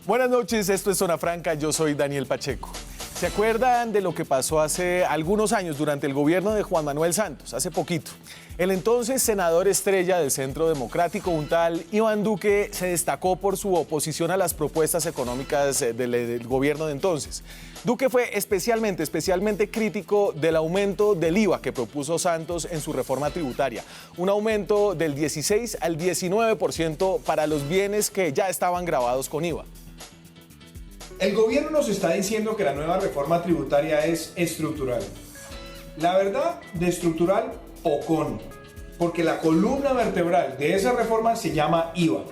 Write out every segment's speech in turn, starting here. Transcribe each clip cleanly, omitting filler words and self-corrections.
Buenas noches, esto es Zona Franca, yo soy Daniel Pacheco. ¿Se acuerdan de lo que pasó hace algunos años durante el gobierno de Juan Manuel Santos? Hace poquito. El entonces senador estrella del Centro Democrático, un tal Iván Duque, se destacó por su oposición a las propuestas económicas del gobierno de entonces. Duque fue especialmente crítico del aumento del IVA que propuso Santos en su reforma tributaria. Un aumento del 16 al 19% para los bienes que ya estaban gravados con IVA. El gobierno nos está diciendo que la nueva reforma tributaria es estructural. La verdad, de estructural, pocón, porque la columna vertebral de esa reforma se llama IVA.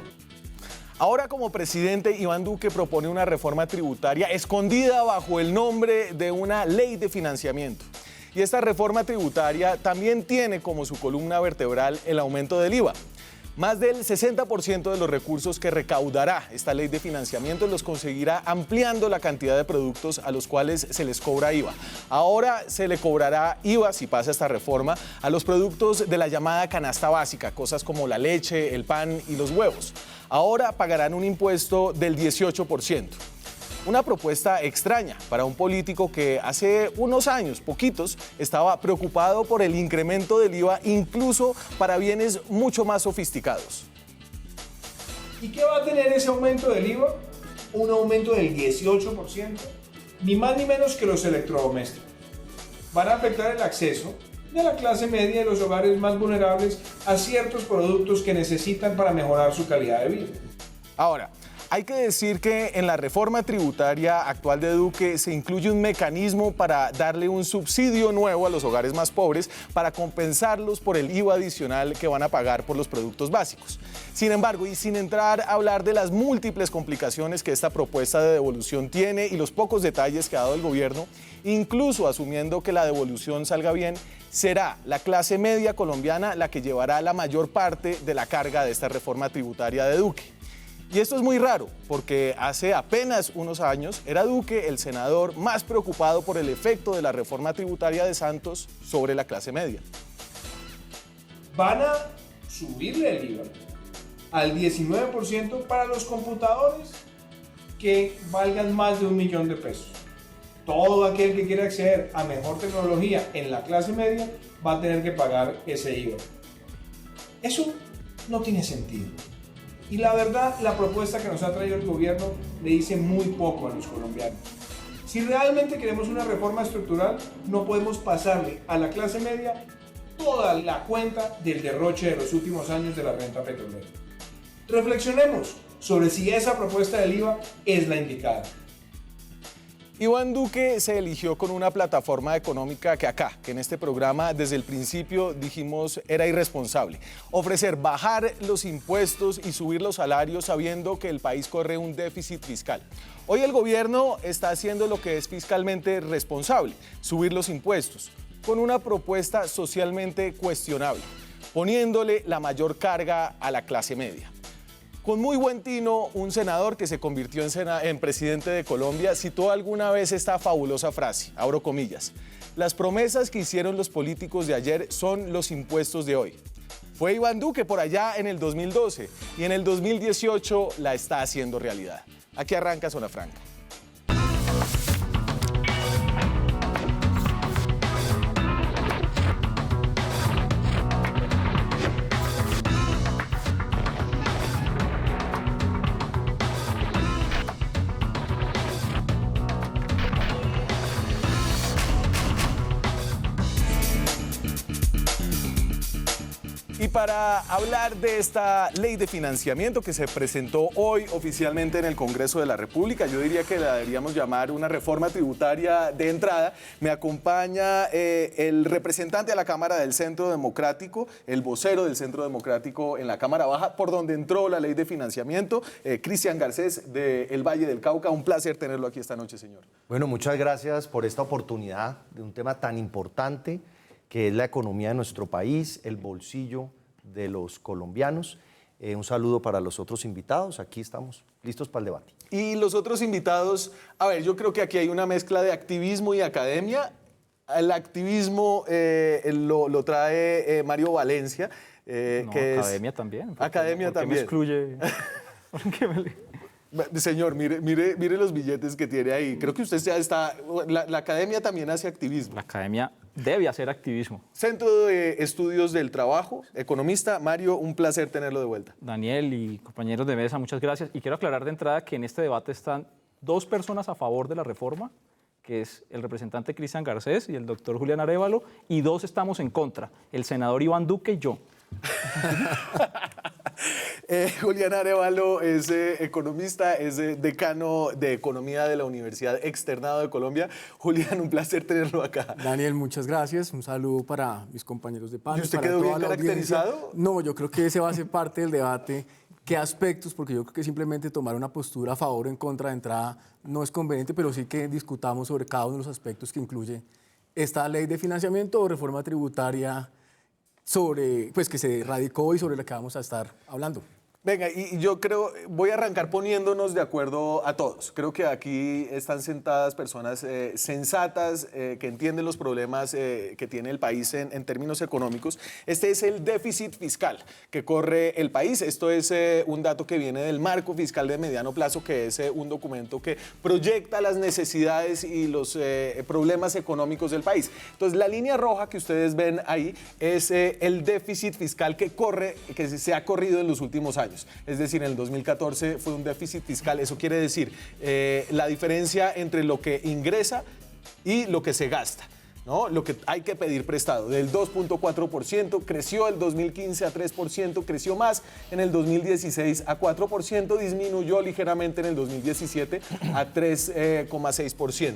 Ahora, como presidente, Iván Duque propone una reforma tributaria escondida bajo el nombre de una ley de financiamiento. Y esta reforma tributaria también tiene como su columna vertebral el aumento del IVA. Más del 60% de los recursos que recaudará esta ley de financiamiento los conseguirá ampliando la cantidad de productos a los cuales se les cobra IVA. Ahora se le cobrará IVA, si pasa esta reforma, a los productos de la llamada canasta básica, cosas como la leche, el pan y los huevos. Ahora pagarán un impuesto del 18%. Una propuesta extraña para un político que hace unos años, poquitos, estaba preocupado por el incremento del IVA incluso para bienes mucho más sofisticados. ¿Y qué va a tener ese aumento del IVA? Un aumento del 18%, ni más ni menos que los electrodomésticos. Van a afectar el acceso de la clase media y los hogares más vulnerables a ciertos productos que necesitan para mejorar su calidad de vida. Ahora, hay que decir que en la reforma tributaria actual de Duque se incluye un mecanismo para darle un subsidio nuevo a los hogares más pobres para compensarlos por el IVA adicional que van a pagar por los productos básicos. Sin embargo, y sin entrar a hablar de las múltiples complicaciones que esta propuesta de devolución tiene y los pocos detalles que ha dado el gobierno, incluso asumiendo que la devolución salga bien, será la clase media colombiana la que llevará la mayor parte de la carga de esta reforma tributaria de Duque. Y esto es muy raro, porque hace apenas unos años era Duque el senador más preocupado por el efecto de la reforma tributaria de Santos sobre la clase media. Van a subirle el IVA al 19% para los computadores que valgan más de 1 millón de pesos. Todo aquel que quiera acceder a mejor tecnología en la clase media va a tener que pagar ese IVA. Eso no tiene sentido. Y la verdad, la propuesta que nos ha traído el gobierno le dice muy poco a los colombianos. Si realmente queremos una reforma estructural, no podemos pasarle a la clase media toda la cuenta del derroche de los últimos años de la renta petrolera. Reflexionemos sobre si esa propuesta del IVA es la indicada. Iván Duque se eligió con una plataforma económica que en este programa desde el principio dijimos era irresponsable. Ofrecer bajar los impuestos y subir los salarios sabiendo que el país corre un déficit fiscal. Hoy el gobierno está haciendo lo que es fiscalmente responsable, subir los impuestos, con una propuesta socialmente cuestionable, poniéndole la mayor carga a la clase media. Con muy buen tino, un senador que se convirtió en presidente de Colombia citó alguna vez esta fabulosa frase, abro comillas: las promesas que hicieron los políticos de ayer son los impuestos de hoy. Fue Iván Duque por allá en el 2012 y en el 2018 la está haciendo realidad. Aquí arranca Zona Franca. Y para hablar de esta ley de financiamiento que se presentó hoy oficialmente en el Congreso de la República, yo diría que la deberíamos llamar una reforma tributaria de entrada, me acompaña el representante de la Cámara del Centro Democrático, el vocero del Centro Democrático en la Cámara Baja, por donde entró la ley de financiamiento, Cristian Garcés, del Valle del Cauca. Un placer tenerlo aquí esta noche, señor. Bueno, muchas gracias por esta oportunidad de un tema tan importante que es la economía de nuestro país, el bolsillo de los colombianos. Un saludo para los otros invitados. Aquí estamos listos para el debate. Y los otros invitados, a ver, yo creo que aquí hay una mezcla de activismo y academia. El activismo lo trae Mario Valencia. No, que academia es, también. Academia ¿por qué también. me excluye? Señor, mire los billetes que tiene ahí. Creo que usted ya está... La academia también hace activismo. La academia debe hacer activismo. Centro de Estudios del Trabajo, economista. Mario, un placer tenerlo de vuelta. Daniel y compañeros de mesa, muchas gracias. Y quiero aclarar de entrada que en este debate están dos personas a favor de la reforma, que es el representante Cristian Garcés y el doctor Julián Arévalo, y dos estamos en contra, el senador Iván Duque y yo. Julián Arévalo es economista, es decano de Economía de la Universidad Externado de Colombia. Julián, un placer tenerlo acá. Daniel, muchas gracias. Un saludo para mis compañeros de panel. ¿Y usted para quedó toda bien la caracterizado? audiencia. No, yo creo que ese va a ser parte del debate. ¿Qué aspectos? Porque yo creo que simplemente tomar una postura a favor o en contra de entrada no es conveniente, pero sí que discutamos sobre cada uno de los aspectos que incluye esta ley de financiamiento o reforma tributaria sobre, pues, que se radicó y sobre la que vamos a estar hablando. Venga, y yo creo, voy a arrancar poniéndonos de acuerdo a todos. Creo que aquí están sentadas personas sensatas, que entienden los problemas que tiene el país en términos económicos. Este es el déficit fiscal que corre el país. Esto es un dato que viene del marco fiscal de mediano plazo, que es un documento que proyecta las necesidades y los problemas económicos del país. Entonces, la línea roja que ustedes ven ahí es el déficit fiscal que se ha corrido en los últimos años. Es decir, en el 2014 fue un déficit fiscal. Eso quiere decir la diferencia entre lo que ingresa y lo que se gasta, ¿no? Lo que hay que pedir prestado, del 2.4%, creció el 2015 a 3%, creció más en el 2016 a 4%, disminuyó ligeramente en el 2017 a 3,6%.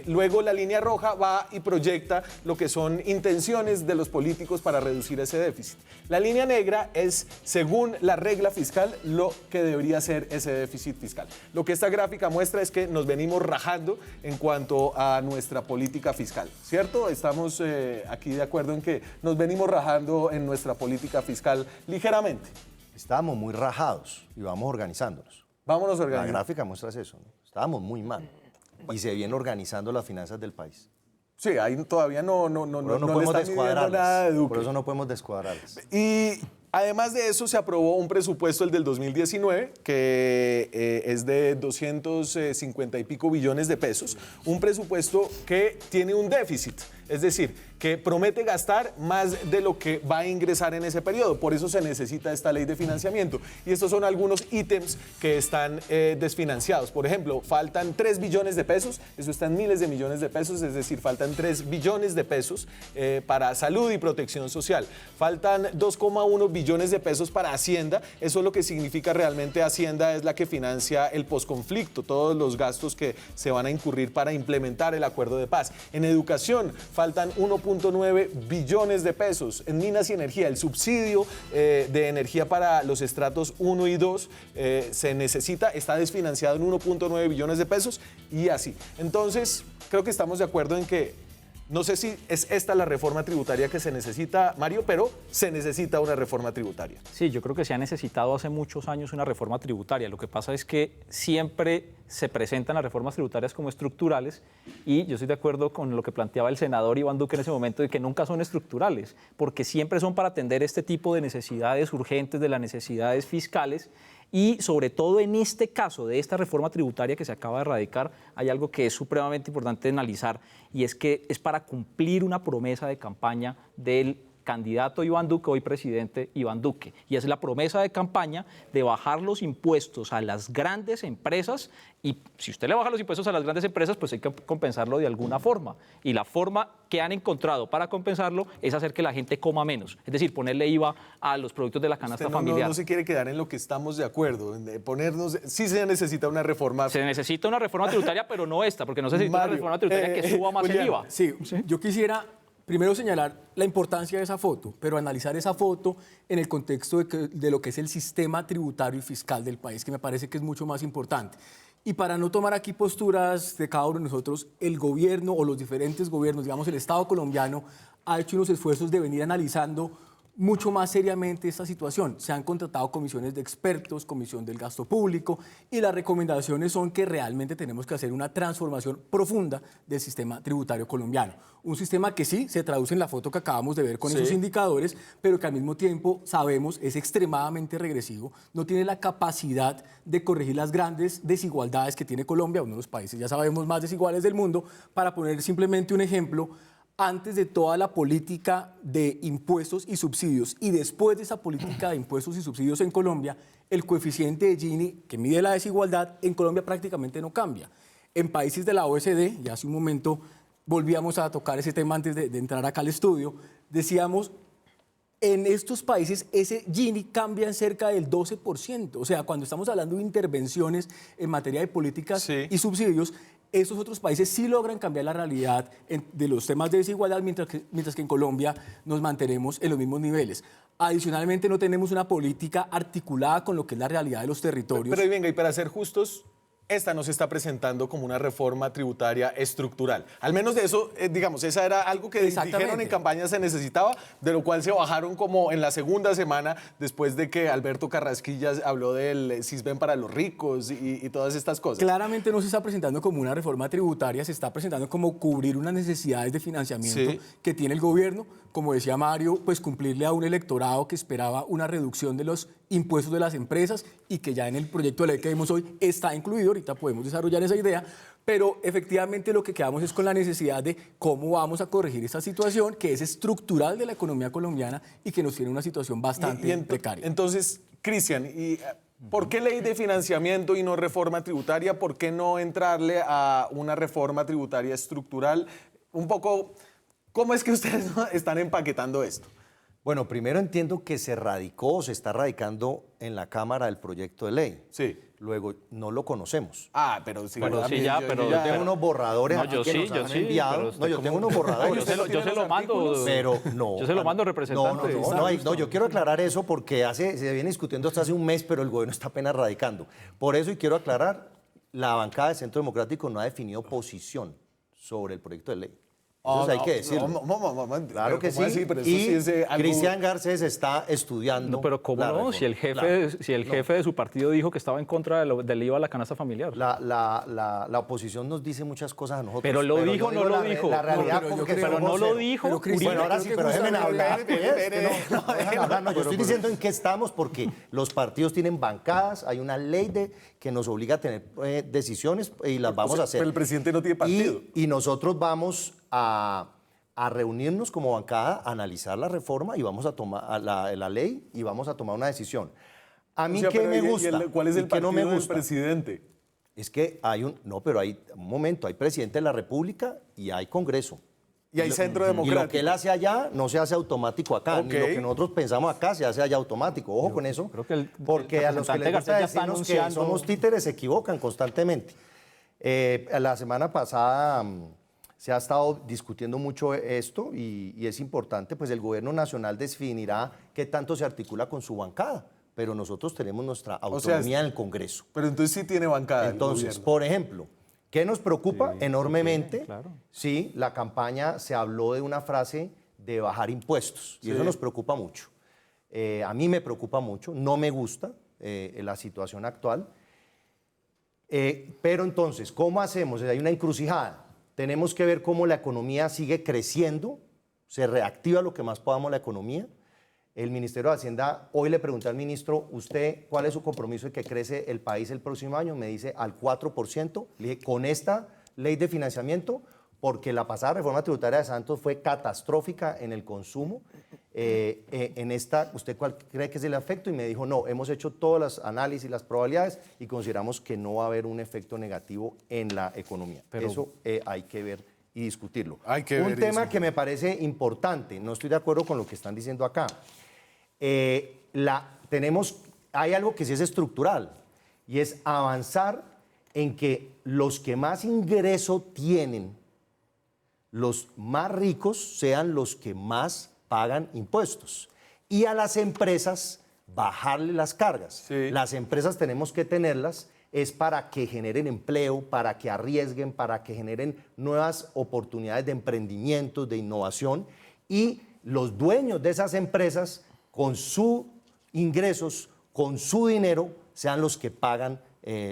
Luego la línea roja va y proyecta lo que son intenciones de los políticos para reducir ese déficit. La línea negra es, según la regla fiscal, lo que debería ser ese déficit fiscal. Lo que esta gráfica muestra es que nos venimos rajando en cuanto a nuestra política fiscal, ¿cierto? Estamos aquí de acuerdo en que nos venimos rajando en nuestra política fiscal ligeramente. Estábamos muy rajados y vamos organizándonos. Vámonos La organizando. gráfica muestra eso, ¿no? Estábamos muy mal y se viene organizando las finanzas del país. Sí, ahí todavía no Por eso le podemos están midiendo nada de descuadrarlas. Duque. Por eso no podemos descuadrarlas. Y además de eso, se aprobó un presupuesto, el del 2019, que es de 250 y pico billones de pesos. Un presupuesto que tiene un déficit, es decir, que promete gastar más de lo que va a ingresar en ese periodo. Por eso se necesita esta ley de financiamiento. Y estos son algunos ítems que están desfinanciados. Por ejemplo, faltan 3 billones de pesos, eso está en miles de millones de pesos, es decir, faltan 3 billones de pesos para salud y protección social. Faltan 2,1 billones de pesos para Hacienda. Eso es lo que significa realmente Hacienda, es la que financia el posconflicto, todos los gastos que se van a incurrir para implementar el acuerdo de paz. En educación faltan 1.9 billones de pesos. En minas y energía, el subsidio de energía para los estratos 1 y 2 se necesita, está desfinanciado en 1.9 billones de pesos y así. Entonces, creo que estamos de acuerdo en que no sé si es esta la reforma tributaria que se necesita, Mario, pero se necesita una reforma tributaria. Sí, yo creo que se ha necesitado hace muchos años una reforma tributaria. Lo que pasa es que siempre se presentan las reformas tributarias como estructurales y yo estoy de acuerdo con lo que planteaba el senador Iván Duque en ese momento de que nunca son estructurales, porque siempre son para atender este tipo de necesidades urgentes, de las necesidades fiscales. Y sobre todo en este caso de esta reforma tributaria que se acaba de radicar, hay algo que es supremamente importante analizar y es que es para cumplir una promesa de campaña del candidato Iván Duque, hoy presidente Iván Duque. Y es la promesa de campaña de bajar los impuestos a las grandes empresas y si usted le baja los impuestos a las grandes empresas, pues hay que compensarlo de alguna forma. Y la forma que han encontrado para compensarlo es hacer que la gente coma menos, es decir, ponerle IVA a los productos de la canasta familiar. No se quiere quedar en lo que estamos de acuerdo, en ponernos, sí se necesita una reforma. Se necesita una reforma tributaria, pero no esta, porque no se necesita una reforma tributaria que suba más Julián, el IVA. Sí, yo quisiera primero señalar la importancia de esa foto, pero analizar esa foto en el contexto de lo que es el sistema tributario y fiscal del país, que me parece que es mucho más importante. Y para no tomar aquí posturas de cada uno de nosotros, el gobierno o los diferentes gobiernos, digamos el Estado colombiano, ha hecho unos esfuerzos de venir analizando mucho más seriamente esta situación. Se han contratado comisiones de expertos, comisión del gasto público, y las recomendaciones son que realmente tenemos que hacer una transformación profunda del sistema tributario colombiano. Un sistema que sí se traduce en la foto que acabamos de ver con esos indicadores, pero que al mismo tiempo sabemos es extremadamente regresivo, no tiene la capacidad de corregir las grandes desigualdades que tiene Colombia, uno de los países, ya sabemos, más desiguales del mundo. Para poner simplemente un ejemplo, antes de toda la política de impuestos y subsidios y después de esa política de impuestos y subsidios en Colombia, el coeficiente de Gini, que mide la desigualdad, en Colombia prácticamente no cambia. En países de la OECD, ya hace un momento volvíamos a tocar ese tema antes de entrar acá al estudio, decíamos, en estos países ese Gini cambia en cerca del 12%. O sea, cuando estamos hablando de intervenciones en materia de políticas y subsidios, esos otros países sí logran cambiar la realidad de los temas de desigualdad, mientras que en Colombia nos mantenemos en los mismos niveles. Adicionalmente, no tenemos una política articulada con lo que es la realidad de los territorios. Pero venga, y para ser justos, esta no se está presentando como una reforma tributaria estructural. Al menos de eso, digamos, esa era algo que dijeron en campaña se necesitaba, de lo cual se bajaron como en la segunda semana, después de que Alberto Carrasquilla habló del CISBEN para los ricos y todas estas cosas. Claramente no se está presentando como una reforma tributaria, se está presentando como cubrir unas necesidades de financiamiento que tiene el gobierno. Como decía Mario, pues cumplirle a un electorado que esperaba una reducción de los impuestos de las empresas y que ya en el proyecto de ley que vemos hoy está incluido. Ahorita podemos desarrollar esa idea, pero efectivamente lo que quedamos es con la necesidad de cómo vamos a corregir esta situación que es estructural de la economía colombiana y que nos tiene una situación bastante precaria. Entonces, Cristian, ¿por qué ley de financiamiento y no reforma tributaria? ¿Por qué no entrarle a una reforma tributaria estructural? Un poco, ¿cómo es que ustedes están empaquetando esto? Bueno, primero entiendo que se está radicando en la Cámara el proyecto de ley. Sí. Luego, no lo conocemos. Ah, pero sí. Bueno, sí, ya, pero... Yo tengo unos borradores aquí que nos han enviado. No, yo tengo unos borradores. Yo se lo mando. Pero no. Yo se lo mando, representante. No, yo quiero aclarar eso porque se viene discutiendo hasta hace un mes, pero el gobierno está apenas radicando. Por eso, y quiero aclarar, la bancada de Centro Democrático no ha definido posición sobre el proyecto de ley. Eso hay que decirlo. Claro que sí. Y Cristian Garcés está estudiando. No, pero ¿cómo no? Si el jefe de su partido dijo que estaba en contra del IVA a la canasta familiar. La oposición nos dice muchas cosas a nosotros. Pero lo dijo, no lo dijo. La realidad, pero no lo dijo. Bueno, ahora sí, pero déjenme hablar. No, yo estoy diciendo en qué estamos porque los partidos tienen bancadas, hay una ley que nos obliga a tener decisiones y las vamos a hacer. Pero el presidente no tiene partido. Y nosotros vamos a reunirnos como bancada, a analizar la reforma y vamos a tomar la ley y vamos a tomar una decisión. A mí qué me gusta. ¿Cuál es el partido no me del gusta? Presidente? Es que hay un momento, hay presidente de la República y hay Congreso. Y hay Centro Y Democrático. lo que él hace allá no se hace automático acá, ni lo que nosotros pensamos acá se hace allá automático. Ojo con eso, creo que porque a los que les gusta decirnos que somos títeres se equivocan constantemente. La semana pasada se ha estado discutiendo mucho esto y es importante, pues el gobierno nacional definirá qué tanto se articula con su bancada, pero nosotros tenemos nuestra autonomía en el Congreso. Pero entonces sí tiene bancada. Entonces, por ejemplo, ¿qué nos preocupa enormemente? claro. Sí, la campaña se habló de una frase de bajar impuestos y eso nos preocupa mucho. A mí me preocupa mucho, no me gusta la situación actual. Pero entonces, ¿cómo hacemos? Hay una encrucijada. Tenemos que ver cómo la economía sigue creciendo, se reactiva lo que más podamos la economía. El Ministerio de Hacienda, hoy le pregunté al ministro, ¿usted cuál es su compromiso de que crece el país el próximo año? Me dice al 4%. Le dije, con esta ley de financiamiento, porque la pasada reforma tributaria de Santos fue catastrófica en el consumo. En esta, ¿usted cuál cree que es el efecto? Y me dijo, no, hemos hecho todos los análisis y las probabilidades y consideramos que no va a haber un efecto negativo en la economía. Pero eso hay que ver y discutirlo. Un tema que me parece importante, no estoy de acuerdo con lo que están diciendo acá. Hay algo que sí es estructural y es avanzar en que los que más ingreso tienen, los más ricos, sean los que más pagan impuestos. Y a las empresas bajarle las cargas. Sí. Las empresas tenemos que tenerlas es para que generen empleo, para que arriesguen, para que generen nuevas oportunidades de emprendimiento, de innovación y los dueños de esas empresas, con sus ingresos, con su dinero, sean los que pagan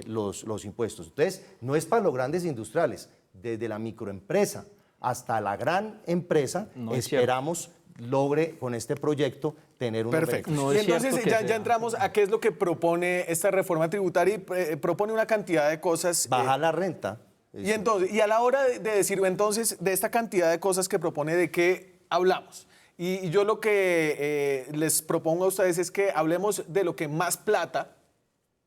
los impuestos. Entonces, no es para los grandes industriales, desde la microempresa hasta la gran empresa, esperamos logre con este proyecto tener un Perfecto. No y es entonces cierto que ya sea. entramos a qué es lo que propone esta reforma tributaria y propone una cantidad de cosas. bajar la renta. Y entonces, y a la hora de decir entonces de esta cantidad de cosas que propone, ¿de qué hablamos? Y yo lo que les propongo a ustedes es que hablemos de lo que más plata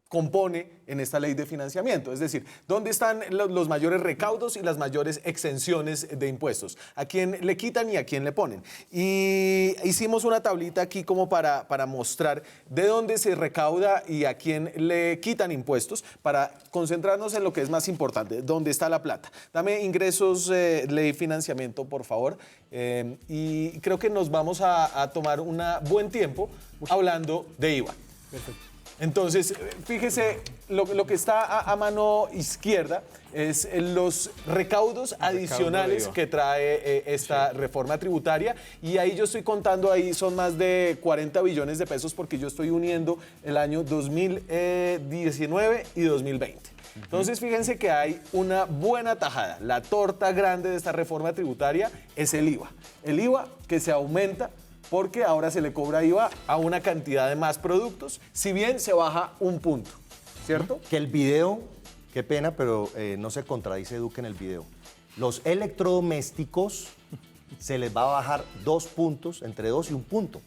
compone en esta ley de financiamiento, es decir, ¿dónde están los mayores recaudos y las mayores exenciones de impuestos? ¿A quién le quitan y a quién le ponen? Y hicimos una tablita aquí como para mostrar de dónde se recauda y a quién le quitan impuestos, para concentrarnos en lo que es más importante, dónde está la plata. Dame ingresos, ley financiamiento, por favor, y creo que nos vamos a tomar un buen tiempo hablando de IVA. Perfecto. Entonces, fíjese, lo que está a mano izquierda es los recaudos adicionales que trae esta reforma tributaria, y ahí yo estoy contando, ahí son más de 40 billones de pesos, porque yo estoy uniendo el año 2019 y 2020. Entonces, fíjense que hay una buena tajada. La torta grande de esta reforma tributaria es el IVA. El IVA que se aumenta porque ahora se le cobra IVA a una cantidad de más productos, si bien se baja un punto, ¿cierto? Que el video, qué pena, pero no se contradice Duque en el video. Los electrodomésticos se les va a bajar 2 puntos, entre 2 y 1 punto.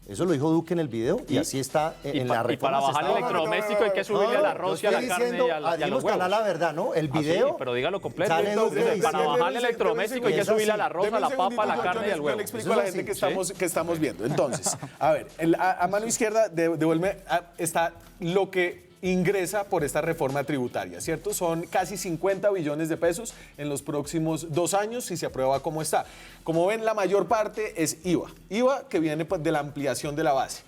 Eso lo dijo Duque en el video y así está en la reforma. Y para bajar el electrodoméstico hay que subirle al arroz y a la carne y a los huevos. La verdad, ¿no? El Ah, video. sí, pero dígalo completo. sale Duque Entonces, diciendo- para bajar el electrodoméstico hay que subirle al arroz, a la papa, a la carne y al Yo huevo. le explico Eso a la es gente así, que estamos viendo. Entonces, a ver, a mano izquierda, devuelve, está lo que ingresa por esta reforma tributaria, ¿cierto? Son casi 50 billones de pesos en los próximos 2 años si se aprueba como está. Como ven, la mayor parte es IVA. IVA que viene pues, de la ampliación de la base.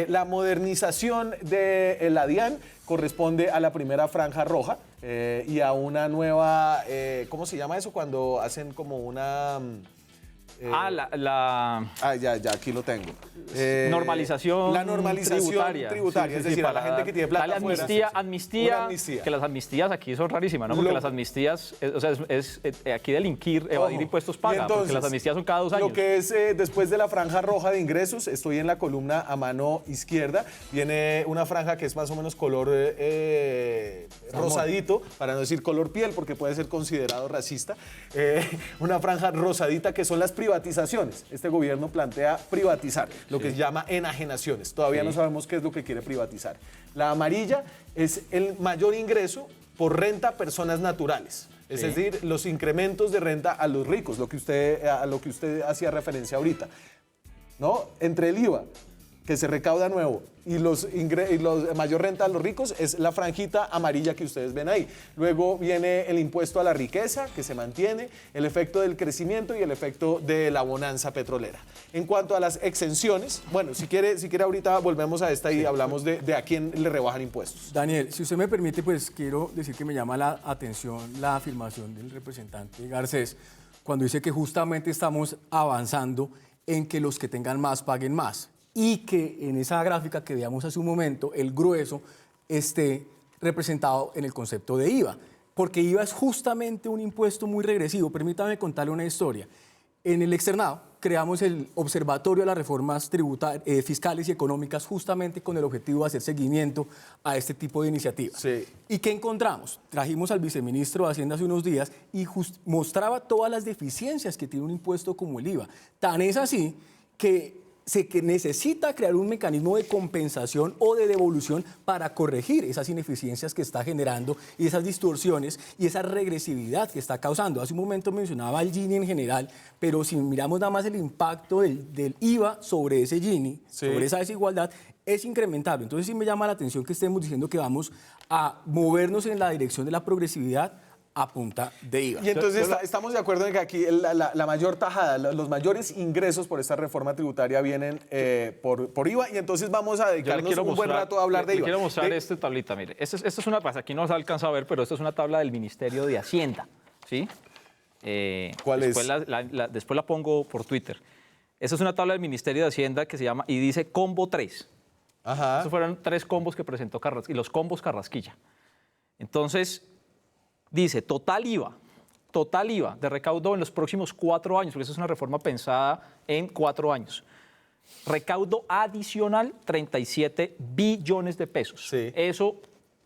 La modernización de la DIAN corresponde a la primera franja roja y a una nueva, ¿cómo se llama eso? Cuando hacen como una... ya, aquí lo tengo. Normalización La normalización tributaria, es decir, a la gente que tiene plata darle afuera. amnistía, Una amnistía. que las amnistías aquí son rarísimas, ¿no? Porque las amnistías, o sea, aquí delinquir, evadir Ojo. impuestos Y paga, entonces, porque las amnistías son cada 2 años. Lo que es después de la franja roja de ingresos, estoy en la columna a mano izquierda, viene una franja que es más o menos color rosadito, para no decir color piel, porque puede ser considerado racista. Una franja rosadita que son las privatizaciones. Este gobierno plantea privatizar, lo que se llama enajenaciones. Todavía no sabemos qué es lo que quiere privatizar. La amarilla es el mayor ingreso por renta a personas naturales. Es decir, los incrementos de renta a los ricos, a lo que usted hacía referencia ahorita, ¿no? Entre el IVA, que se recauda nuevo, y los mayor renta a los ricos, es la franjita amarilla que ustedes ven ahí. Luego viene el impuesto a la riqueza, que se mantiene, el efecto del crecimiento y el efecto de la bonanza petrolera. En cuanto a las exenciones, bueno, si quiere ahorita volvemos a esta y hablamos de a quién le rebajan impuestos. Daniel, si usted me permite, pues quiero decir que me llama la atención la afirmación del representante Garcés cuando dice que justamente estamos avanzando en que los que tengan más paguen más y que en esa gráfica que veamos hace un momento el grueso esté representado en el concepto de IVA, porque IVA es justamente un impuesto muy regresivo. Permítame contarle una historia. En el externado creamos el Observatorio de las Reformas Fiscales y Económicas justamente con el objetivo de hacer seguimiento a este tipo de iniciativas. Sí. ¿Y qué encontramos? Trajimos al viceministro de Hacienda hace unos días y mostraba todas las deficiencias que tiene un impuesto como el IVA. Tan es así que que necesita crear un mecanismo de compensación o de devolución para corregir esas ineficiencias que está generando y esas distorsiones y esa regresividad que está causando. Hace un momento mencionaba el Gini en general, pero si miramos nada más el impacto del IVA sobre ese Gini, sobre esa desigualdad, es incrementable. Entonces sí me llama la atención que estemos diciendo que vamos a movernos en la dirección de la progresividad a punta de IVA. Y entonces estamos de acuerdo en que aquí la mayor tajada, los mayores ingresos por esta reforma tributaria vienen por IVA, y entonces vamos a dedicarnos un buen rato a hablar de IVA. Quiero mostrar esta tablita, mire. Esta es una, pues aquí no se alcanza a ver, pero esta es una tabla del Ministerio de Hacienda, ¿sí? ¿Cuál después es? Después la pongo por Twitter. Esa es una tabla del Ministerio de Hacienda que se llama y dice combo 3. Ajá. Esos fueron 3 combos que presentó Carrasquilla, y los combos Carrasquilla. Entonces, dice total IVA de recaudo en los próximos 4 años, porque esa es una reforma pensada en 4 años. Recaudo adicional, 37 billones de pesos. Sí. Eso,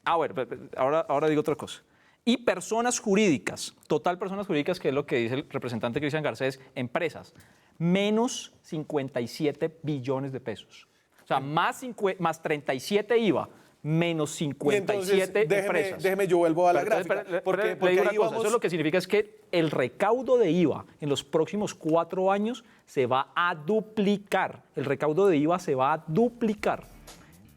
ahora digo otra cosa. Y personas jurídicas, total personas jurídicas, que es lo que dice el representante Cristian Garcés, empresas, menos 57 billones de pesos. O sea, más 37 IVA, menos 57 empresas. Déjeme, yo vuelvo a la gráfica. Porque ahí una cosa, vamos... eso lo que significa es que el recaudo de IVA en los próximos 4 años se va a duplicar. El recaudo de IVA se va a duplicar.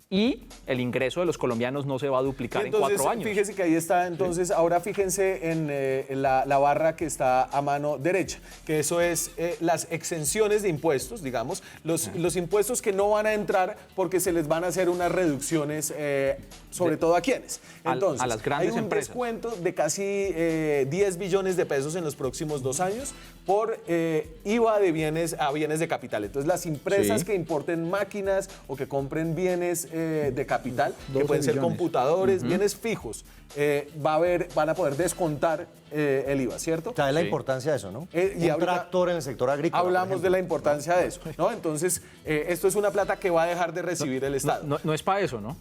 Y el ingreso de los colombianos no se va a duplicar en 4 años. Fíjese que ahí está, entonces, ahora fíjense en la barra que está a mano derecha, que eso es las exenciones de impuestos, digamos, los impuestos que no van a entrar porque se les van a hacer unas reducciones, sobre todo a quienes. Entonces, a las grandes hay un empresas. descuento de casi 10 billones de pesos en los próximos 2 años por IVA de bienes a bienes de capital. Entonces, las empresas que importen máquinas o que compren bienes de capital, que pueden ser computadores, bienes fijos, van a poder descontar el IVA, ¿cierto? O sea, es la importancia de eso, ¿no? Y un tractor en el sector agrícola. Hablamos de la importancia de eso, ¿no? Entonces, esto es una plata que va a dejar de recibir el Estado. No es para eso, ¿no?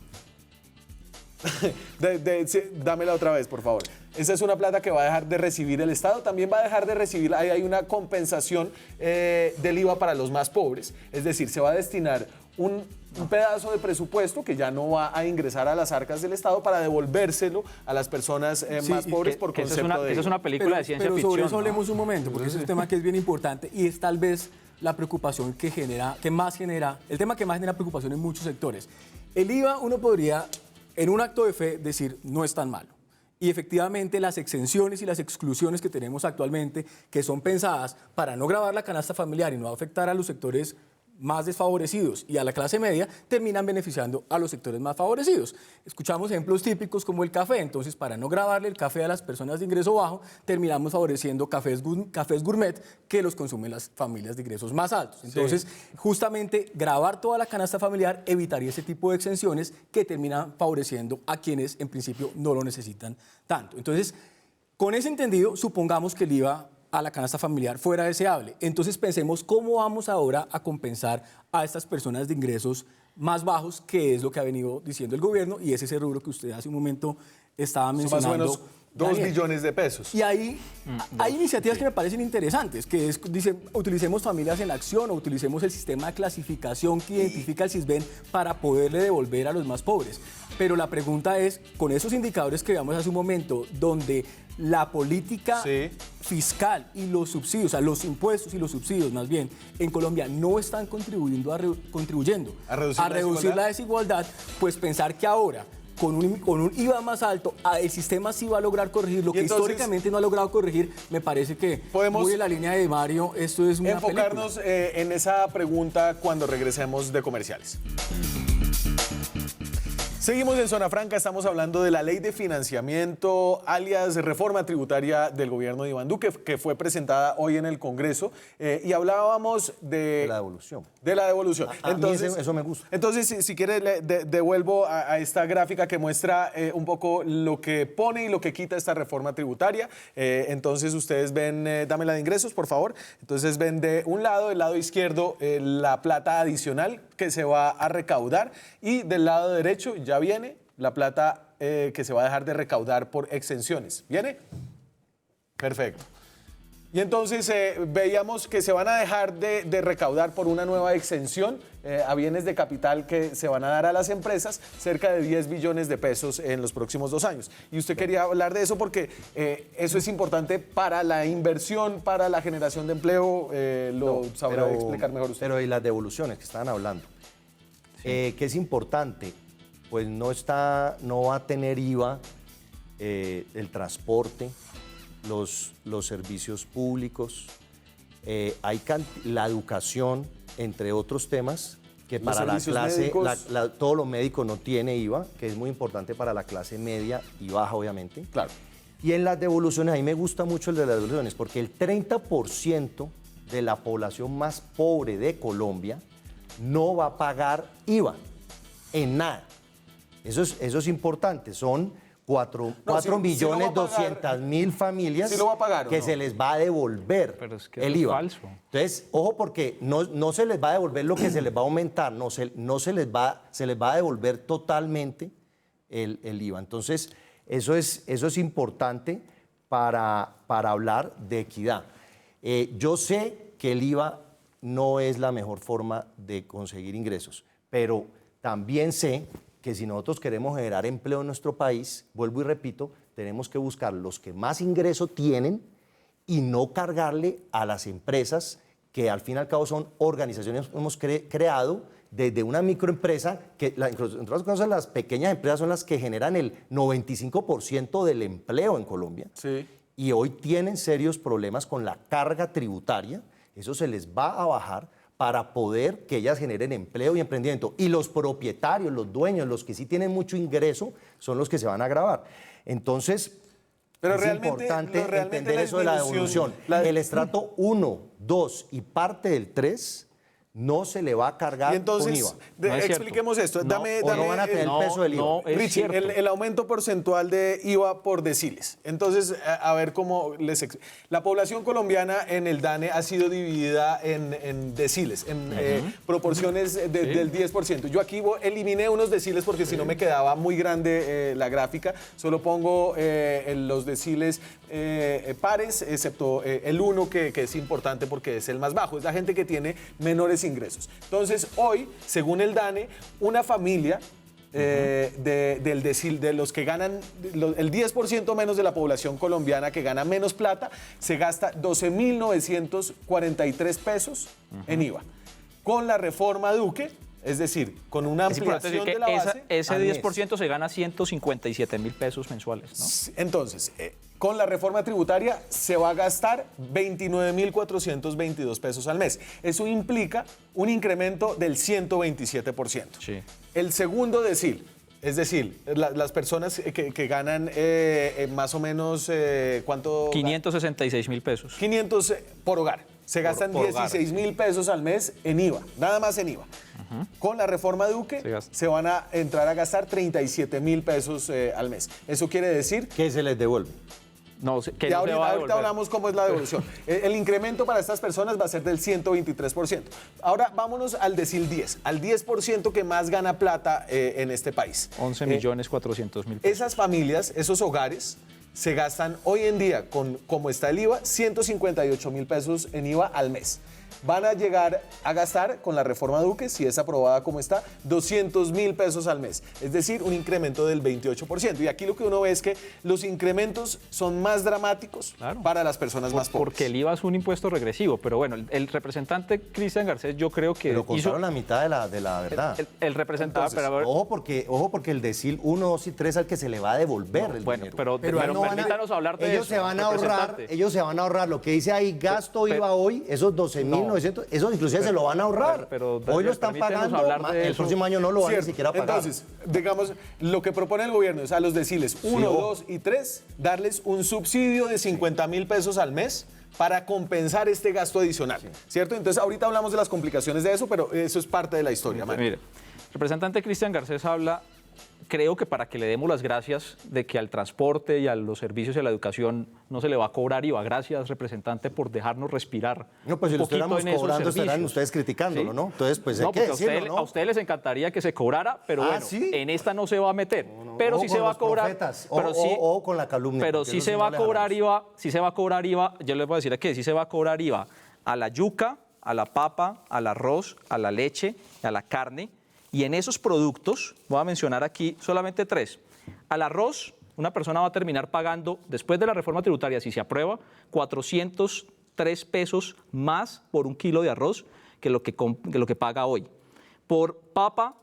Sí, dámela otra vez, por favor. Esa es una plata que va a dejar de recibir el Estado. También va a dejar de recibir, ahí hay una compensación del IVA para los más pobres. Es decir, se va a destinar un pedazo de presupuesto que ya no va a ingresar a las arcas del Estado para devolvérselo a las personas más pobres por concepto de esa es una película de ciencia pero ficción. sobre eso ¿no? hablemos un momento, porque ese es un tema que es bien importante y es tal vez la preocupación el tema que más genera preocupación en muchos sectores. El IVA, uno podría, en un acto de fe, decir, no es tan malo. Y efectivamente las exenciones y las exclusiones que tenemos actualmente, que son pensadas para no gravar la canasta familiar y no afectar a los sectores más desfavorecidos y a la clase media, terminan beneficiando a los sectores más favorecidos. Escuchamos ejemplos típicos como el café. Entonces, para no grabarle el café a las personas de ingreso bajo, terminamos favoreciendo cafés gourmet que los consumen las familias de ingresos más altos. Entonces, justamente, grabar toda la canasta familiar evitaría ese tipo de exenciones que terminan favoreciendo a quienes, en principio, no lo necesitan tanto. Entonces, con ese entendido, supongamos que el IVA a la canasta familiar fuera deseable. Entonces pensemos cómo vamos ahora a compensar a estas personas de ingresos más bajos, que es lo que ha venido diciendo el gobierno, y es ese rubro que usted hace un momento estaba mencionando. Más o menos 2 billones de pesos. Y ahí hay iniciativas que me parecen interesantes, que es, dicen, utilicemos familias en acción o utilicemos el sistema de clasificación que identifica el Sisbén para poderle devolver a los más pobres. Pero la pregunta es, con esos indicadores que veamos hace un momento, donde la política fiscal y los subsidios, o sea, los impuestos y los subsidios más bien, en Colombia no están contribuyendo a reducir la desigualdad, pues pensar que ahora, con un IVA más alto, el sistema sí va a lograr corregir lo que entonces, históricamente no ha logrado corregir. Me parece que muy en la línea de Mario, esto es una enfocarnos en esa pregunta cuando regresemos de comerciales. Seguimos en Zona Franca, estamos hablando de la ley de financiamiento, alias reforma tributaria del gobierno de Iván Duque, que fue presentada hoy en el Congreso, y hablábamos de la devolución. De la devolución. Entonces, eso me gusta. Entonces, si quiere, devuelvo a esta gráfica que muestra un poco lo que pone y lo que quita esta reforma tributaria. Entonces, ustedes ven, dame la de ingresos, por favor. Entonces, ven de un lado, del lado izquierdo, la plata adicional que se va a recaudar, y del lado derecho ya viene la plata que se va a dejar de recaudar por exenciones. ¿Viene? Perfecto. Y entonces veíamos que se van a dejar de recaudar por una nueva exención a bienes de capital que se van a dar a las empresas, cerca de 10 billones de pesos en los próximos 2 años. Y usted quería hablar de eso porque eso es importante para la inversión, para la generación de empleo, sabrá explicar mejor usted. Pero y las devoluciones que estaban hablando, que es importante, pues no va a tener IVA el transporte, los servicios públicos, la educación, entre otros temas, que para la clase, todo lo médico no tiene IVA, que es muy importante para la clase media y baja, obviamente. Claro. Y en las devoluciones, a mí me gusta mucho el de las devoluciones, porque el 30% de la población más pobre de Colombia no va a pagar IVA en nada. Eso es importante. Son 4.200.000 familias ¿Sí lo va a pagar, que o no? se les va a devolver Pero es que el eso es IVA. falso. Entonces, ojo, porque no se les va a devolver lo que se les va a aumentar, se les va a devolver totalmente el IVA. Entonces, eso es importante para hablar de equidad. Yo sé que el IVA no es la mejor forma de conseguir ingresos, pero también sé que si nosotros queremos generar empleo en nuestro país, vuelvo y repito, tenemos que buscar los que más ingreso tienen y no cargarle a las empresas que al fin y al cabo son organizaciones que hemos creado desde una microempresa, que entre otras cosas las pequeñas empresas son las que generan el 95% del empleo en Colombia. Sí. Y hoy tienen serios problemas con la carga tributaria, eso se les va a bajar para poder que ellas generen empleo y emprendimiento. Y los propietarios, los dueños, los que sí tienen mucho ingreso, son los que se van a agravar. Entonces, Pero es realmente entender la eso de la devolución. disminución, El estrato 1, 2 y parte del 3 no se le va a cargar Y entonces, con IVA. No es cierto. expliquemos esto. No, Dame, o no van a tener el peso del IVA. No, es Richie, cierto. el aumento porcentual de IVA por deciles. Entonces, a ver cómo la población colombiana en el DANE ha sido dividida en deciles, en proporciones del 10%. Yo aquí eliminé unos deciles porque si no me quedaba muy grande la gráfica. Solo pongo los deciles pares, excepto el 1 que es importante porque es el más bajo. Es la gente que tiene menores ingresos. Entonces, hoy, según el DANE, una familia de los que ganan, el 10% menos de la población colombiana que gana menos plata, se gasta 12.943 pesos en IVA. Con la reforma Duque, es decir, con una Es importante ampliación decir de que la base... ese al mes. 10% se gana 157.000 pesos mensuales, ¿no? Entonces, con la reforma tributaria se va a gastar 29.422 pesos al mes. Eso implica un incremento del 127%. Sí. El segundo decil, es decir, las personas que ganan más o menos, ¿cuánto? 566.000 pesos. 500 por hogar. Se gastan por hogar, 16.000 pesos al mes en IVA, nada más en IVA. Con la reforma Duque Se gasta. se van a entrar a gastar 37.000 pesos al mes. Eso quiere decir ¿Qué se les devuelve? No, que y no se va a ahorita devolver. hablamos cómo es la devolución. El incremento para estas personas va a ser del 123%. Ahora vámonos al decil 10, al 10% que más gana plata en este país. 11.400.000 pesos. Esas familias, esos hogares, se gastan hoy en día, como está el IVA, 158.000 pesos en IVA al mes. Van a llegar a gastar, con la reforma Duque, si es aprobada como está, 200.000 pesos al mes. Es decir, un incremento del 28%. Y aquí lo que uno ve es que los incrementos son más dramáticos Claro. para las personas más pobres. Porque el IVA es un impuesto regresivo. Pero bueno, el representante Cristian Garcés, yo creo que Pero contaron la mitad de la verdad. el representante... Entonces, Ojo porque el decil 1, 2 y 3 al que se le va a devolver el bueno, dinero. pero no van a- permítanos hablar de ellos eso, se van a ahorrar, representante. ellos se van a ahorrar lo que dice ahí gasto Pero- IVA hoy, esos 12.900, eso inclusive se lo van a ahorrar. pero, hoy lo están permítenos pagando, hablar de el eso. próximo año no lo van ni Cierto. siquiera a pagar. Entonces, digamos, lo que propone el gobierno es a los deciles 1, ojo. 2 y 3 darles un subsidio de 50.000 pesos al mes para compensar este gasto adicional, ¿cierto? Entonces, ahorita hablamos de las complicaciones de eso, pero eso es parte de la historia, Mario. Mire, el representante Cristian Garcés habla, creo que para que le demos las gracias de que al transporte y a los servicios y a la educación no se le va a cobrar IVA. Gracias, representante, por dejarnos respirar. No, pues si un lo poquito estuviéramos en esos cobrando, estarán servicios. ustedes criticándolo, ¿no? Entonces, pues hay no, que porque decirlo, ¿no? a ustedes les encantaría que se cobrara, pero Ah, bueno, ¿sí? en esta no se va a meter. Pero Ojo sí con se va a los cobrar. profetas, Pero sí, o con la calumnia. pero porque sí eso se sí va no a le cobrar dejamos. IVA, sí se va a cobrar IVA, yo les voy a decir aquí, sí se va a cobrar IVA a la yuca, a la papa, al arroz, a la leche, a la carne. Y en esos productos, voy a mencionar aquí solamente 3. Al arroz, una persona va a terminar pagando, después de la reforma tributaria, si se aprueba, 403 pesos más por un kilo de arroz que lo que paga hoy. Por papa,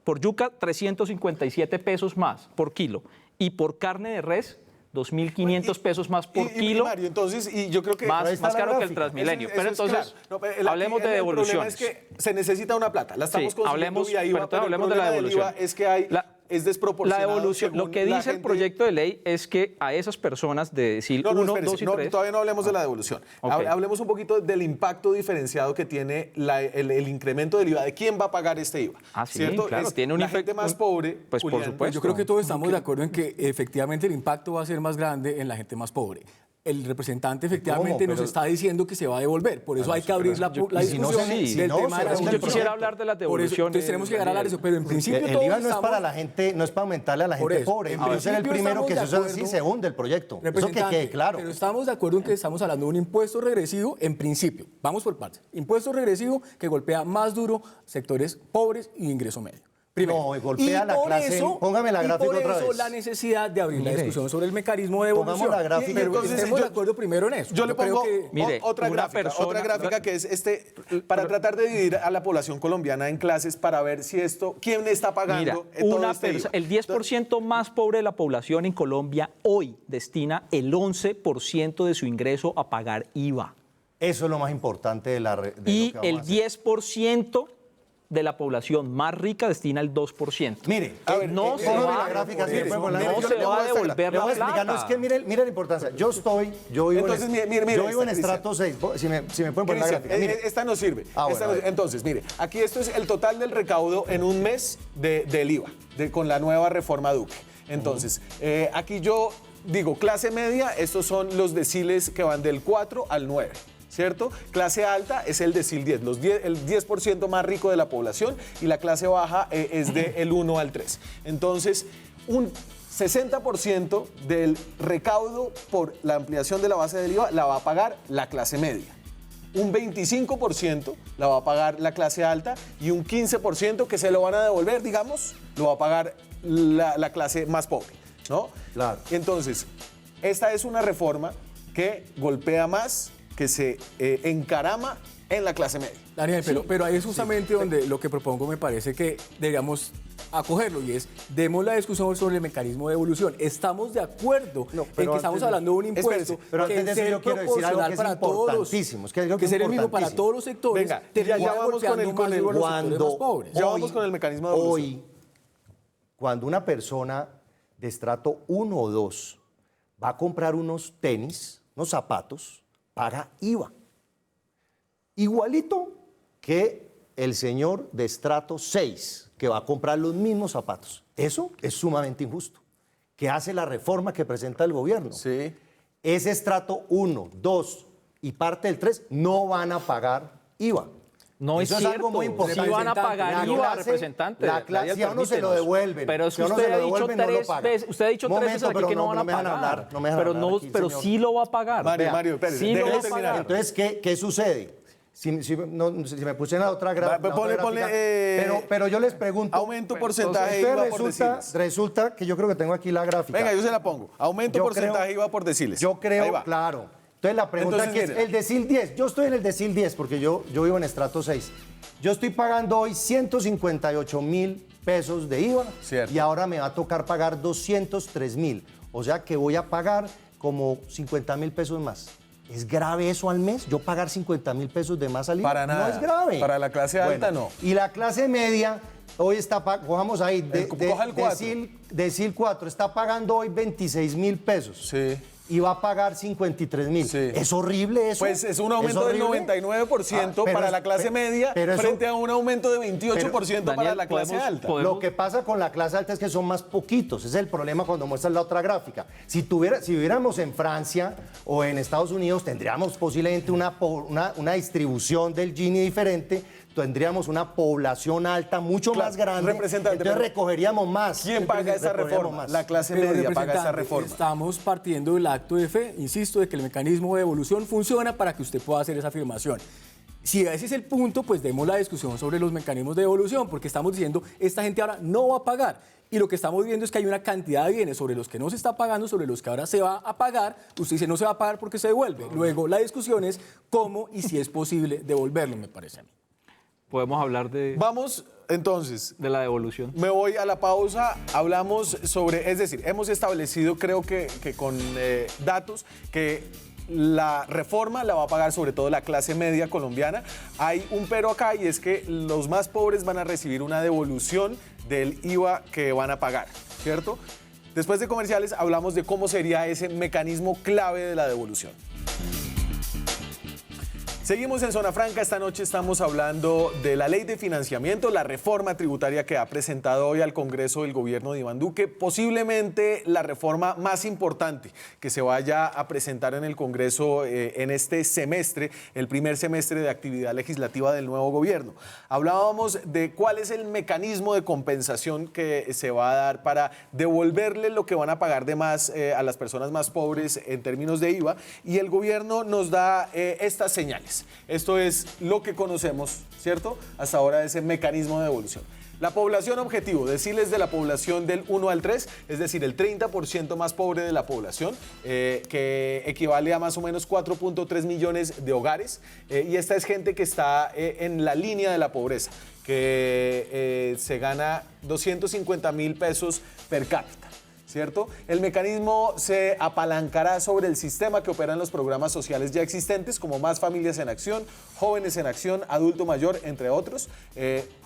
por yuca, 357 pesos más por kilo. Y por carne de res, 2.500 pesos más por kilo. Mario, entonces, y yo creo que... ahí Más, está más la caro que el gráfica. Transmilenio. Eso Pero es entonces, claro. No, pero hablemos de el problema devoluciones. es que se necesita una plata. La estamos Sí, consiguiendo hablemos, vía IVA, pero entonces pero el hablemos de la problema del devolución. IVA es que hay es La desproporcionado. devolución, lo según que la dice el gente? proyecto de ley es que a esas personas de decil No, 1, espérese, 2 y no, 3... todavía no hablemos de la devolución. Ok. Hablemos un poquito del impacto diferenciado que tiene el incremento del IVA. ¿De quién va a pagar este IVA? Ah, sí, ¿Cierto? claro, Es tiene un la gente efecto- más pobre. pues, por Julián, supuesto. Yo creo que todos estamos de acuerdo en que efectivamente el impacto va a ser más grande en la gente más pobre. El representante efectivamente nos Pero- está diciendo que se va a devolver. Por eso hay que abrir la y si no discusión se- si del no, tema de se las hunde el Yo quisiera proyecto. hablar de las Por eso, devoluciones. entonces tenemos que llegar a hablar de eso, pero en principio El todos IVA no es estamos- para la gente, no es para aumentarle a la Por gente eso, pobre. en Yo ser el principio primero que estamos eso de es así, acuerdo. se hunde el proyecto. Eso que Representante, quede claro. Pero estamos de acuerdo en que estamos hablando de un impuesto regresivo en principio. Vamos por partes. Impuesto regresivo que golpea más duro sectores pobres y de ingreso medio. Primero. No, golpea Y la por clase- eso- póngame la y gráfica por otra eso vez. la necesidad de abrir la Mire, discusión sobre el mecanismo de pongamos devolución. la gráfica. Pero Entonces, estemos yo- de acuerdo primero en eso. Yo le creo pongo que- Mire, otra una gráfica, persona- otra gráfica que es para tratar de dividir a la población colombiana en clases para ver si quién está pagando Mira, todo este IVA. el 10% más pobre de la población en Colombia hoy destina el 11% de su ingreso a pagar IVA. Eso es lo más importante de lo Y que vamos el a hacer. 10% de la población más rica destina el 2%. Mire, no se póngame va, la gráfica, si me puede poner la no gráfica. se Yo le va a voy explicar, devolver le voy a la explicar, no, es plata. que mire la importancia. Yo vivo Entonces, en, mire, yo vivo en Cristian. estrato 6. Si me pueden poner la Cristian, gráfica. Mire, esta no sirve. Ah, bueno, Esta no- a ver. entonces, mire, aquí esto es el total del recaudo en un mes del IVA, con la nueva reforma Duque. Entonces, aquí yo digo, clase media, estos son los deciles que van del 4 al 9. ¿Cierto? Clase alta es el decil 10, el 10% más rico de la población, y la clase baja es del 1 al 3. Entonces, un 60% del recaudo por la ampliación de la base del IVA la va a pagar la clase media. Un 25% la va a pagar la clase alta, y un 15% que se lo van a devolver, digamos, lo va a pagar la clase más pobre, ¿no? Claro. Entonces, esta es una reforma que golpea más, que se encarama en la clase media. Daniel, pero ahí es justamente donde lo que propongo me parece que deberíamos acogerlo, y es, demos la discusión sobre el mecanismo de devolución. Estamos de acuerdo No, en pero que estamos antes de- hablando de un impuesto Espérese, pero que antes de eso ser yo quiero decir algo que es proporcional para todos los- importantísimo, es que algo que que es ser el mismo para importantísimo. todos los sectores, Venga, termina ya vamos golpeando con más el- duro a los sectores más pobres. Ya vamos con el mecanismo de devolución. Hoy, cuando una persona de estrato 1 o 2 va a comprar unos tenis, unos zapatos, paga IVA. Igualito que el señor de estrato 6, que va a comprar los mismos zapatos. Eso es sumamente injusto. ¿Qué hace la reforma que presenta el gobierno? Sí. Ese estrato 1, 2 y parte del 3 no van a pagar IVA. No Eso es es cierto. algo muy importante. Sí van a La pagar IVA, clase- representante. la clase- Daniel, si a uno se lo permítenos. devuelven, Pero es si que a uno usted se ha lo dicho devuelven, no lo tres paga. veces, usted ha dicho tres Momento, veces aquí pero que no no- van a no me dejan pagar. hablar, no me dejan pero hablar no, aquí, pero señor. sí lo va a pagar. Mario, espérese, sí lo déjeme va a terminar. pagar. Entonces, ¿qué sucede? Si me puse en la otra gráfica, ponle, pero yo les pregunto. aumento porcentaje entonces, IVA por deciles. resulta que yo creo que tengo aquí la gráfica. Venga, yo se la pongo. Aumento Yo porcentaje creo- IVA por deciles. Yo Ahí creo, va. claro. Entonces la pregunta Entonces, aquí es, mire. el decil 10, yo estoy en el decil 10 porque yo vivo en estrato 6. Yo estoy pagando hoy 158.000 pesos de IVA, Cierto. y ahora me va a tocar pagar 203.000. O sea que voy a pagar como 50.000 pesos más. ¿Es grave eso al mes? ¿Yo pagar 50.000 pesos de más al IVA? Para nada. No es grave. Para la clase alta, no. Y la clase media, hoy está, cojamos ahí, Coja el 4. decil 4, está pagando hoy 26.000 pesos. Sí. Y va a pagar 53.000. Sí. ¿Es horrible eso? Pues es un aumento del horrible? 99% Pero para es- la clase media pero eso- frente a un aumento de 28% para Daniel, la clase alta. Lo que pasa con la clase alta es que son más poquitos. Ese es el problema cuando muestran la otra gráfica. Si viviéramos en Francia o en Estados Unidos, tendríamos posiblemente una distribución del Gini diferente. Tendríamos una población alta mucho Claro, más grande. representante, Entonces pero recogeríamos más. ¿Quién paga esa Recogeríamos reforma? más. La clase Pero, media paga esa representante, reforma. Estamos partiendo del acto de fe, insisto, de que el mecanismo de devolución funciona para que usted pueda hacer esa afirmación. Si ese es el punto, pues demos la discusión sobre los mecanismos de devolución, porque estamos diciendo, esta gente ahora no va a pagar. Y lo que estamos viendo es que hay una cantidad de bienes sobre los que no se está pagando, sobre los que ahora se va a pagar. Usted dice, no se va a pagar porque se devuelve. Luego, la discusión es cómo y si es posible devolverlo, me parece a mí. Podemos hablar de Vamos, entonces, la devolución. me voy a la pausa, hablamos sobre, es decir, hemos establecido, creo que con datos, que la reforma la va a pagar sobre todo la clase media colombiana. Hay un pero acá, y es que los más pobres van a recibir una devolución del IVA que van a pagar, ¿cierto? Después de comerciales hablamos de cómo sería ese mecanismo clave de la devolución. Seguimos en Zona Franca. Esta noche estamos hablando de la ley de financiamiento, la reforma tributaria que ha presentado hoy al Congreso el gobierno de Iván Duque, posiblemente la reforma más importante que se vaya a presentar en el Congreso en este semestre, el primer semestre de actividad legislativa del nuevo gobierno. Hablábamos de cuál es el mecanismo de compensación que se va a dar para devolverle lo que van a pagar de más a las personas más pobres en términos de IVA, y el gobierno nos da estas señales. Esto es lo que conocemos, ¿cierto? Hasta ahora ese mecanismo de devolución. La población objetivo, decirles de la población del 1 al 3, es decir, el 30% más pobre de la población, que equivale a más o menos 4.3 millones de hogares, y esta es gente que está en la línea de la pobreza, que se gana 250.000 pesos per cápita, ¿cierto? El mecanismo se apalancará sobre el sistema que operan los programas sociales ya existentes, como Más Familias en Acción, Jóvenes en Acción, Adulto Mayor, entre otros.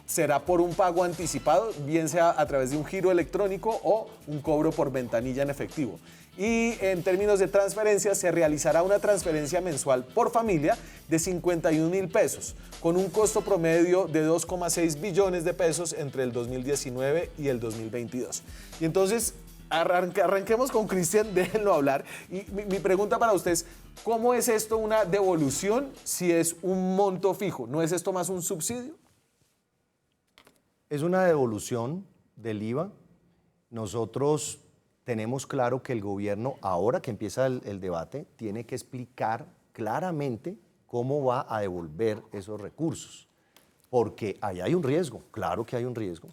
Será por un pago anticipado, bien sea a través de un giro electrónico o un cobro por ventanilla en efectivo. Y en términos de transferencias, se realizará una transferencia mensual por familia de 51.000 pesos, con un costo promedio de 2,6 billones de pesos entre el 2019 y el 2022. Y entonces, arranquemos con Cristian, déjenlo hablar. Y mi pregunta para usted es, ¿cómo es esto una devolución si es un monto fijo? ¿No es esto más un subsidio? Es una devolución del IVA. Nosotros tenemos claro que el gobierno, ahora que empieza el debate, tiene que explicar claramente cómo va a devolver esos recursos. Porque ahí hay un riesgo, claro que hay un riesgo.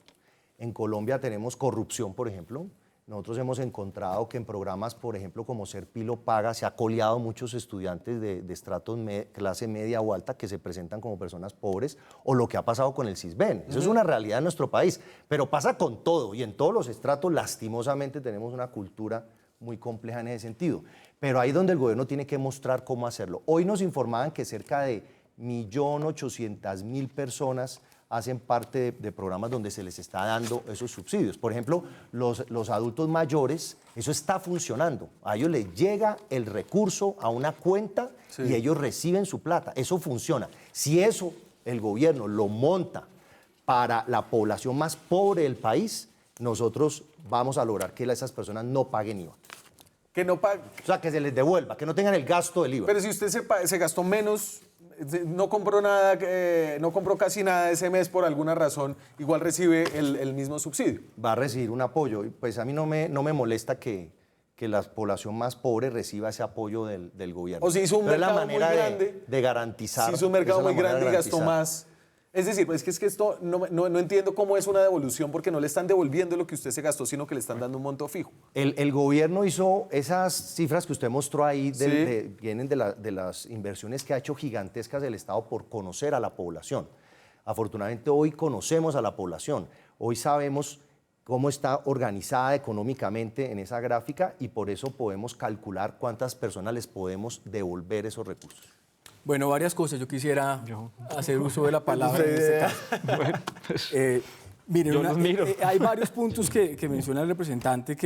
En Colombia tenemos corrupción, por ejemplo. Nosotros hemos encontrado que en programas, por ejemplo, como Ser Pilo Paga, se ha coleado muchos estudiantes de estratos clase media o alta que se presentan como personas pobres, o lo que ha pasado con el Sisbén. Eso es una realidad en nuestro país, pero pasa con todo, y en todos los estratos, lastimosamente, tenemos una cultura muy compleja en ese sentido. Pero ahí es donde el gobierno tiene que mostrar cómo hacerlo. Hoy nos informaban que cerca de 1.800.000 personas hacen parte de programas donde se les está dando esos subsidios. Por ejemplo, los adultos mayores, eso está funcionando. A ellos les llega el recurso a una cuenta, sí, y ellos reciben su plata. Eso funciona. Si eso el gobierno lo monta para la población más pobre del país, nosotros vamos a lograr que esas personas no paguen IVA. Que no paguen. O sea, que se les devuelva, que no tengan el gasto del IVA. Pero si usted se gastó menos, no compró nada, no compró casi nada ese mes por alguna razón, igual recibe el mismo subsidio. Va a recibir un apoyo. Pues a mí no me molesta que la población más pobre reciba ese apoyo del gobierno. O si hizo un mercado muy grande, de garantizar. Si hizo un mercado muy grande y gastó más. Es decir, pues es que esto no entiendo cómo es una devolución, porque no le están devolviendo lo que usted se gastó, sino que le están dando un monto fijo. El gobierno hizo esas cifras que usted mostró ahí, ¿Sí? Vienen de las inversiones que ha hecho gigantescas el Estado por conocer a la población. Afortunadamente hoy conocemos a la población, hoy sabemos cómo está organizada económicamente en esa gráfica, y por eso podemos calcular cuántas personas les podemos devolver esos recursos. Bueno, varias cosas. Yo quisiera hacer uso de la palabra en este caso. Bueno, miren, hay varios puntos que menciona el representante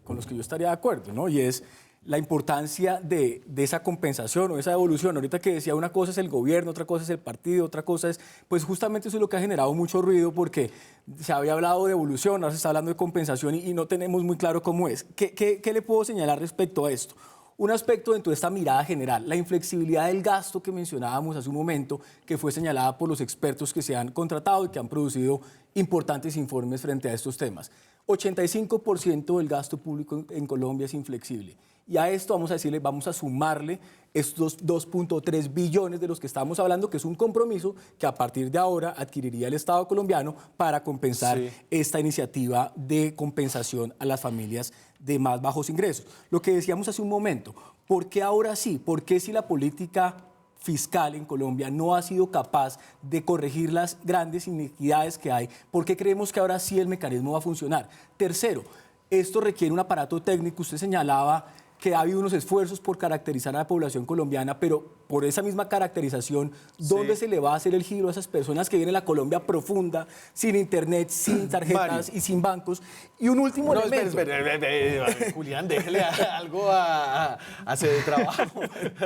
con los que yo estaría de acuerdo, ¿no? Y es la importancia de esa compensación o esa devolución. Ahorita que decía, una cosa es el gobierno, otra cosa es el partido, otra cosa es... Pues justamente eso es lo que ha generado mucho ruido, porque se había hablado de devolución, ahora se está hablando de compensación y no tenemos muy claro cómo es. ¿Qué le puedo señalar respecto a esto? Un aspecto dentro de esta mirada general, la inflexibilidad del gasto que mencionábamos hace un momento, que fue señalada por los expertos que se han contratado y que han producido importantes informes frente a estos temas. 85% del gasto público en Colombia es inflexible. Y a esto vamos a sumarle estos 2.3 billones de los que estamos hablando, que es un compromiso que a partir de ahora adquiriría el Estado colombiano para compensar esta iniciativa de compensación a las familias de más bajos ingresos. Lo que decíamos hace un momento, ¿por qué ahora sí? ¿Por qué si la política fiscal en Colombia no ha sido capaz de corregir las grandes inequidades que hay? ¿Por qué creemos que ahora sí el mecanismo va a funcionar? Tercero, esto requiere un aparato técnico. Usted señalaba que ha habido unos esfuerzos por caracterizar a la población colombiana, pero por esa misma caracterización, ¿dónde se le va a hacer el giro a esas personas que vienen a la Colombia profunda, sin internet, sin tarjetas y sin bancos? Y un último elemento. Espere, Julián, déjele algo a hacer de trabajo.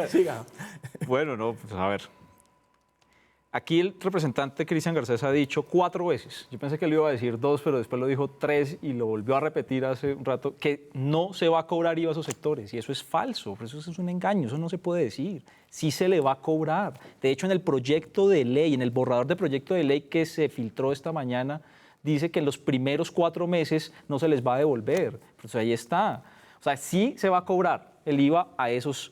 Siga. Bueno, no, pues a ver. Aquí el representante Cristian Garcés ha dicho 4 veces, yo pensé que lo iba a decir 2, pero después lo dijo 3 y lo volvió a repetir hace un rato, que no se va a cobrar IVA a esos sectores. Y eso es falso, eso es un engaño, eso no se puede decir. Sí se le va a cobrar. De hecho, en el proyecto de ley, en el borrador de proyecto de ley que se filtró esta mañana, dice que en los primeros 4 meses no se les va a devolver. Pues ahí está. O sea, sí se va a cobrar el IVA a ese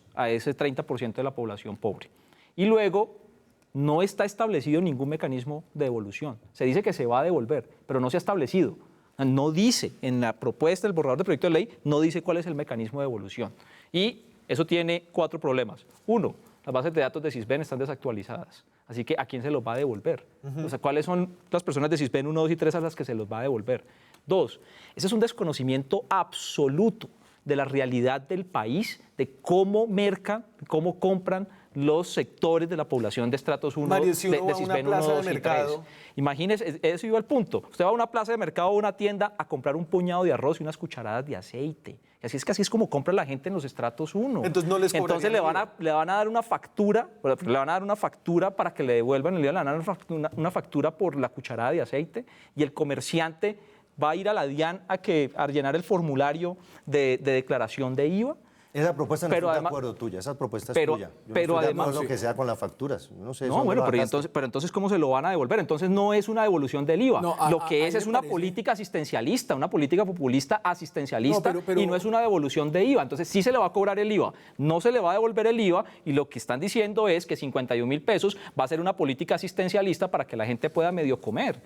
30% de la población pobre. Y luego, no está establecido ningún mecanismo de devolución. Se dice que se va a devolver, pero no se ha establecido. No dice, en la propuesta del borrador de proyecto de ley, no dice cuál es el mecanismo de devolución. Y eso tiene 4 problemas. 1, las bases de datos de Sisbén están desactualizadas. Así que, ¿a quién se los va a devolver? O sea, ¿cuáles son las personas de Sisbén 1, 2 y 3 a las que se los va a devolver? 2, ese es un desconocimiento absoluto de la realidad del país, de cómo mercan, cómo compran los sectores de la población de estratos 1, Mario, si uno va de a una Sisbén 1, plaza de 2 y 3. mercado. Imagínese, eso iba al punto. Usted va a una plaza de mercado o una tienda a comprar un puñado de arroz y unas cucharadas de aceite. Y así es como compra la gente en los estratos 1. Entonces no les cobrarían Entonces le van a dar una factura, para que le devuelvan el IVA, le van a dar una factura por la cucharada de aceite y el comerciante va a ir a la DIAN a llenar el formulario de declaración de IVA. Esa propuesta no estoy de además, acuerdo tuya, esa propuesta es pero- tuya. Yo pero no estoy además- de acuerdo que sea con las facturas. No sé, No, eso bueno, lo pero sacaste. entonces, ¿cómo se lo van a devolver? Entonces no es una devolución del IVA. No, Lo que a es mí me una parece- política asistencialista, una política populista asistencialista, No, pero- y no es una devolución de IVA. Entonces sí se le va a cobrar el IVA, no se le va a devolver el IVA, y lo que están diciendo es que 51.000 pesos va a ser una política asistencialista para que la gente pueda medio comer.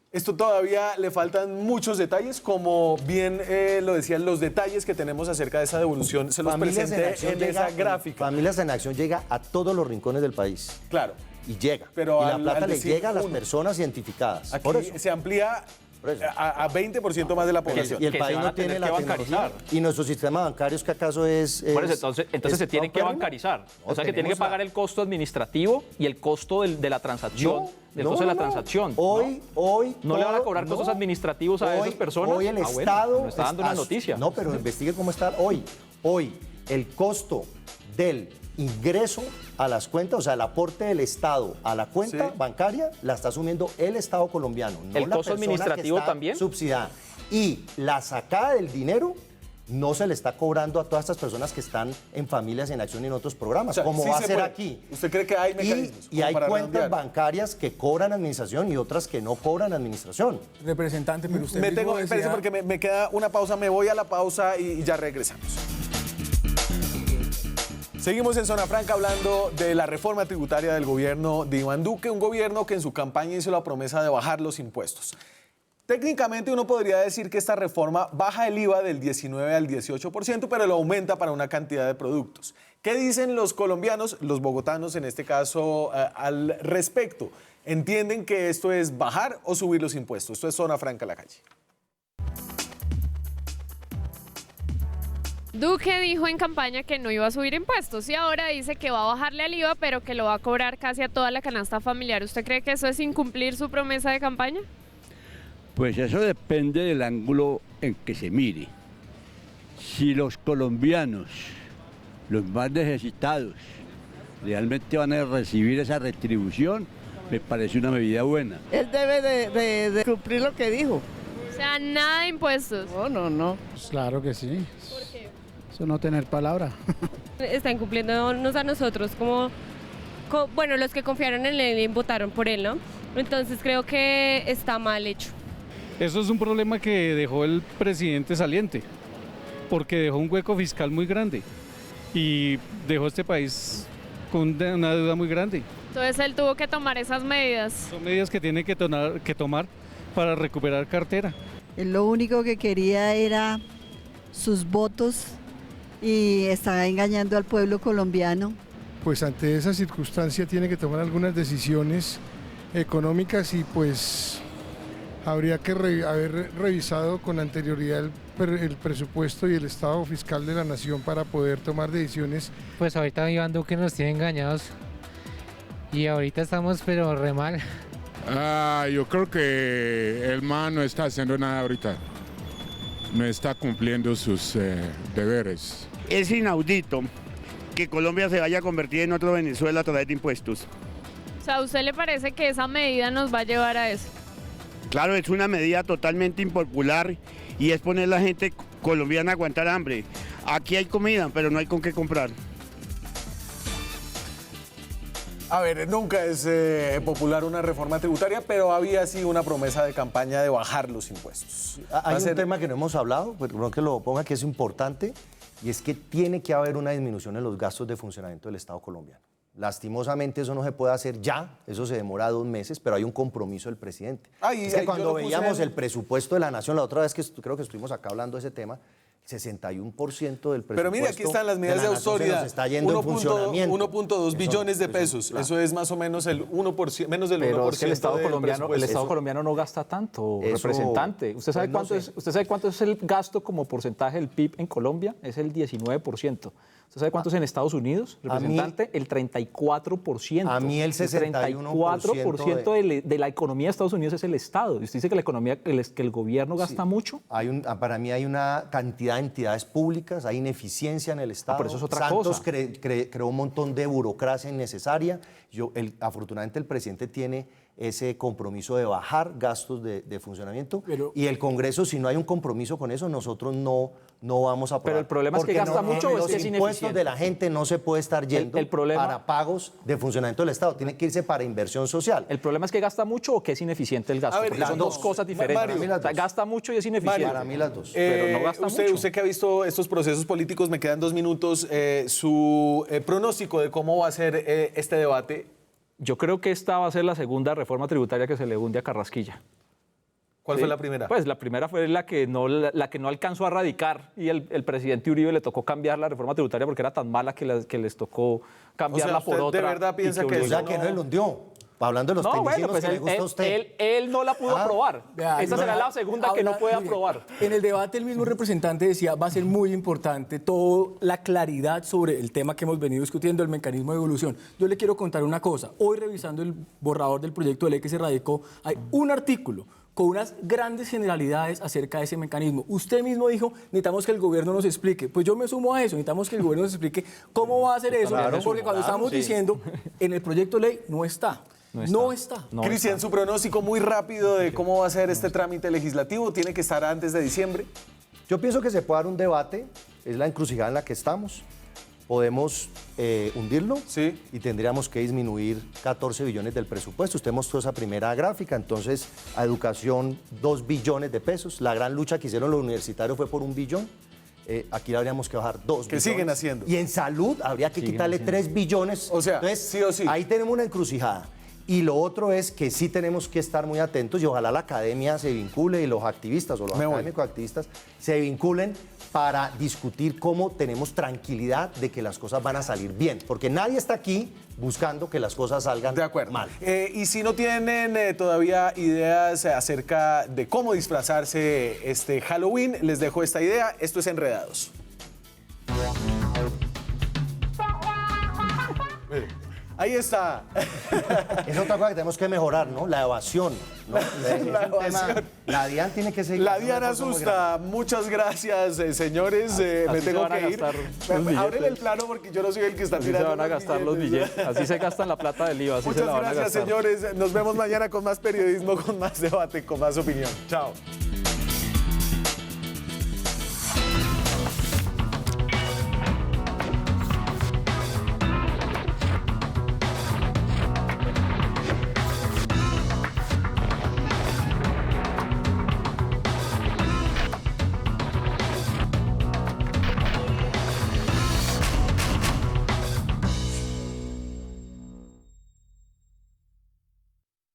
Esto todavía le faltan muchos detalles, como bien lo decían, los detalles que tenemos acerca de esa devolución. Se los Familias en presenté Acción en llega- esa gráfica. Familias en Acción llega a todos los rincones del país. Claro. Y llega. Pero y la al plata le decir llega a las uno. personas identificadas. Aquí Por eso. se amplía Por eso. a 20% más de la población. Y el que país se van no a tener tiene la que tecnología. bancarizar. Y nuestro sistema bancario es que acaso es... Por eso, es entonces se tienen que paupérrimo. bancarizar. No, O sea, que tienen que tenemos pagar el costo administrativo y el costo de la transacción. No, costo de la no. transacción. Hoy, ¿No le van a todo- cobrar costos no. administrativos a esas personas? Hoy el Ah, bueno, Estado... me está dando una noticia. No, pero investigue cómo está hoy. Hoy, el costo del ingreso a las cuentas, o sea, el aporte del Estado a la cuenta Sí. bancaria, la está asumiendo el Estado colombiano. No ¿El la costo persona que administrativo está también? subsidiada. Y la sacada del dinero no se le está cobrando a todas estas personas que están en Familias en Acción y en otros programas, O sea, como sí va a se ser puede. aquí. ¿Usted cree que hay mecanismos Y como hay para cuentas redondear? bancarias que cobran administración y otras que no cobran administración. Representante, pero usted Me mismo tengo, espérese decía- porque me queda una pausa, me voy a la pausa y ya regresamos. Seguimos en Zona Franca hablando de la reforma tributaria del gobierno de Iván Duque, un gobierno que en su campaña hizo la promesa de bajar los impuestos. Técnicamente uno podría decir que esta reforma baja el IVA del 19 al 18%, pero lo aumenta para una cantidad de productos. ¿Qué dicen los colombianos, los bogotanos en este caso, al respecto? ¿Entienden que esto es bajar o subir los impuestos? Esto es Zona Franca a la calle. Duque dijo en campaña que no iba a subir impuestos y ahora dice que va a bajarle al IVA, pero que lo va a cobrar casi a toda la canasta familiar. ¿Usted cree que eso es incumplir su promesa de campaña? Pues eso depende del ángulo en que se mire. Si los colombianos, los más necesitados, realmente van a recibir esa retribución, me parece una medida buena. Él debe de cumplir lo que dijo. O sea, nada de impuestos. No. Pues claro que sí. ¿Por qué? Eso no tener palabra. Está incumpliéndonos a nosotros bueno, los que confiaron en él y votaron por él, ¿no? Entonces creo que está mal hecho. Eso es un problema que dejó el presidente saliente, porque dejó un hueco fiscal muy grande y dejó este país con una deuda muy grande. Entonces él tuvo que tomar esas medidas. Son medidas que tiene que tomar para recuperar cartera. Él lo único que quería era sus votos y está engañando al pueblo colombiano. Pues ante esa circunstancia tiene que tomar algunas decisiones económicas y pues habría que haber revisado con anterioridad el presupuesto y el estado fiscal de la nación para poder tomar decisiones. Pues ahorita Iván Duque nos tiene engañados y ahorita estamos pero re mal. Yo creo que el man no está haciendo nada ahorita, no está cumpliendo sus deberes. Es inaudito que Colombia se vaya a convertir en otro Venezuela a través de impuestos. O sea, ¿a usted le parece que esa medida nos va a llevar a eso? Claro, es una medida totalmente impopular y es poner a la gente colombiana a aguantar hambre. Aquí hay comida, pero no hay con qué comprar. A ver, nunca es popular una reforma tributaria, pero había sí una promesa de campaña de bajar los impuestos. Hay un tema que no hemos hablado, pero que lo ponga, que es importante, y es que tiene que haber una disminución en los gastos de funcionamiento del Estado colombiano. Lastimosamente eso no se puede hacer ya, eso se demora 2 meses, pero hay un compromiso del presidente. Es que cuando veíamos el presupuesto de la Nación, la otra vez que creo que estuvimos acá hablando de ese tema, 61% del presupuesto. Pero mire, aquí están las medidas de autoridad. Está yendo en funcionamiento. 1.2 billones de pesos. Claro. Eso es más o menos el 1%, menos del 1%. Pero es que el Estado colombiano no gasta tanto, representante. ¿Usted sabe cuánto es el gasto como porcentaje del PIB en Colombia? Es el 19%. ¿Usted sabe cuánto es en Estados Unidos, representante? El 34%. A mí el 61%. 34% de la economía de Estados Unidos es el Estado. ¿Y usted dice que la economía, que el gobierno gasta mucho? Para mí hay una cantidad de entidades públicas, hay ineficiencia en el Estado. Pero eso es otra Santos cosa. creó un montón de burocracia innecesaria. Afortunadamente el presidente tiene ese compromiso de bajar gastos de funcionamiento, y el Congreso, si no hay un compromiso con eso, nosotros no vamos a aprobar. Pero el problema es que gasta mucho o es que es ineficiente. Los impuestos de la gente no se puede estar yendo para pagos de funcionamiento del Estado, tiene que irse para inversión social. ¿El problema es que gasta mucho o que es ineficiente el gasto? Porque son dos cosas diferentes. Mario, gasta mucho y es ineficiente. Para mí las dos. Pero no gasta mucho. Usted que ha visto estos procesos políticos, me quedan 2 minutos, su pronóstico de cómo va a ser este debate. Yo creo que esta va a ser la segunda reforma tributaria que se le hunde a Carrasquilla. ¿Cuál fue la primera? Pues la primera fue la que no alcanzó a radicar y el presidente Uribe le tocó cambiar la reforma tributaria porque era tan mala que les tocó cambiarla por otra. ¿De verdad piensa que eso que no le hundió? Hablando de los tecnicismos que le gusta a usted. Él no la pudo aprobar. Esta será la segunda que no puede aprobar. En el debate el mismo representante decía, va a ser muy importante toda la claridad sobre el tema que hemos venido discutiendo, el mecanismo de evolución. Yo le quiero contar una cosa. Hoy, revisando el borrador del proyecto de ley que se radicó, hay un artículo con unas grandes generalidades acerca de ese mecanismo. Usted mismo dijo, necesitamos que el gobierno nos explique. Pues yo me sumo a eso, necesitamos que el gobierno nos explique cómo va a hacer eso, porque cuando estamos diciendo, en el proyecto de ley no está. No está. Cristian, su pronóstico muy rápido de cómo va a ser este trámite legislativo, ¿tiene que estar antes de diciembre? Yo pienso que se puede dar un debate, es la encrucijada en la que estamos. Podemos hundirlo y tendríamos que disminuir 14 billones del presupuesto. Usted mostró esa primera gráfica, entonces a educación 2 billones de pesos. La gran lucha que hicieron los universitarios fue por 1 billón. Aquí habríamos que bajar 2 billones. ¿Qué siguen haciendo? Y en salud habría que quitarle 3 billones. O sea, entonces, sí o sí. Ahí tenemos una encrucijada. Y lo otro es que sí tenemos que estar muy atentos y ojalá la academia se vincule y los activistas o los académicos activistas se vinculen para discutir cómo tenemos tranquilidad de que las cosas van a salir bien. Porque nadie está aquí buscando que las cosas salgan mal. Y si no tienen todavía ideas acerca de cómo disfrazarse este Halloween, les dejo esta idea. Esto es Enredados. Ahí está. Es otra cosa que tenemos que mejorar, ¿no? La evasión, ¿no? La evasión. La DIAN tiene que seguir. La DIAN asusta. Muchas gracias, señores. Me tengo que ir. Ábrele el plano porque yo no soy el que está tirando. Se van a gastar los billetes. Así se gastan la plata del IVA. Así Muchas se la van gracias, a gastar. señores. Nos vemos mañana con más periodismo, con más debate, con más opinión. Chao.